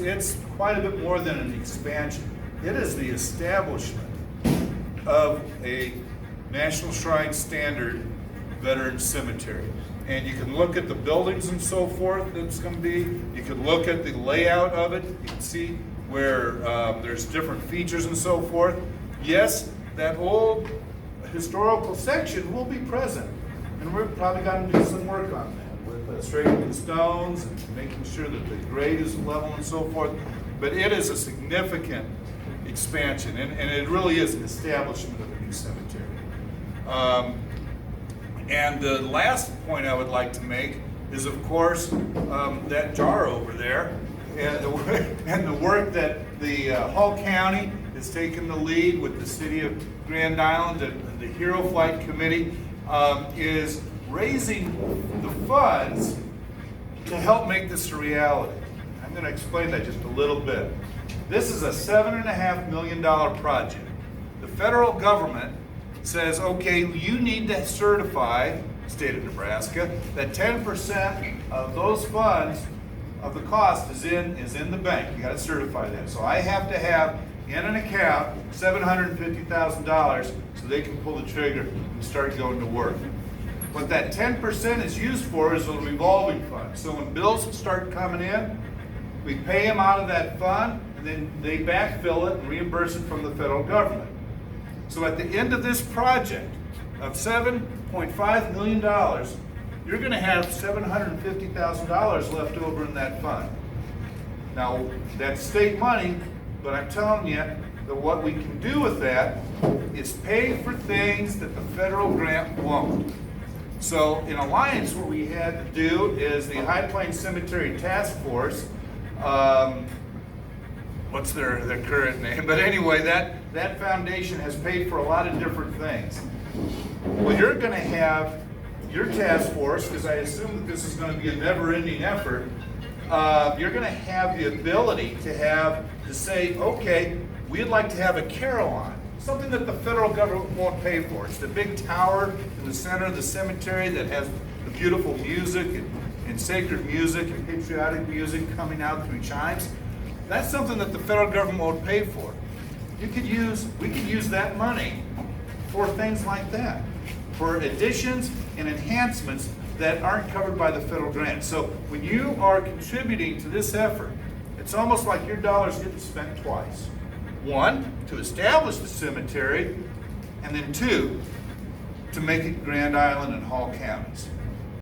it's quite a bit more than an expansion. It is the establishment of a National Shrine Standard veteran cemetery. And you can look at the buildings and so forth that's going to be. You can look at the layout of it. You can see where there's different features and so forth. Yes, that old historical section will be present, and we're probably going to do some work on that with straightening the stones and making sure that the grade is level and so forth. But it is a significant expansion, and it really is an establishment of a new cemetery. And the last point I would like to make is, of course, that jar over there, and the work that the Hall County has taken the lead with the City of Grand Island and the Hero Flight Committee is raising the funds to help make this a reality. I'm going to explain that just a little bit. This is a $7.5 million project. The federal government says, okay, you need to certify, state of Nebraska, that 10% of those funds of the cost is in the bank. You got to certify that. So I have to have in an account $750,000 so they can pull the trigger and start going to work. What that 10% is used for is a revolving fund. So when bills start coming in, we pay them out of that fund, and then they backfill it and reimburse it from the federal government. So at the end of this project of $7.5 million, you're going to have $750,000 left over in that fund. Now, that's state money, but I'm telling you that what we can do with that is pay for things that the federal grant won't. So in Alliance, what we had to do is the High Plains Cemetery Task Force, what's their current name? But anyway, that foundation has paid for a lot of different things. Well, you're going to have your task force, because I assume that this is going to be a never-ending effort, you're going to have the ability to say, okay, we'd like to have a carillon, something that the federal government won't pay for. It's the big tower in the center of the cemetery that has the beautiful music and sacred music and patriotic music coming out through chimes. That's something that the federal government won't pay for. We could use that money for things like that, for additions and enhancements that aren't covered by the federal grant. So when you are contributing to this effort, it's almost like your dollars getting spent twice. One, to establish the cemetery, and then two, to make it Grand Island and Hall counties.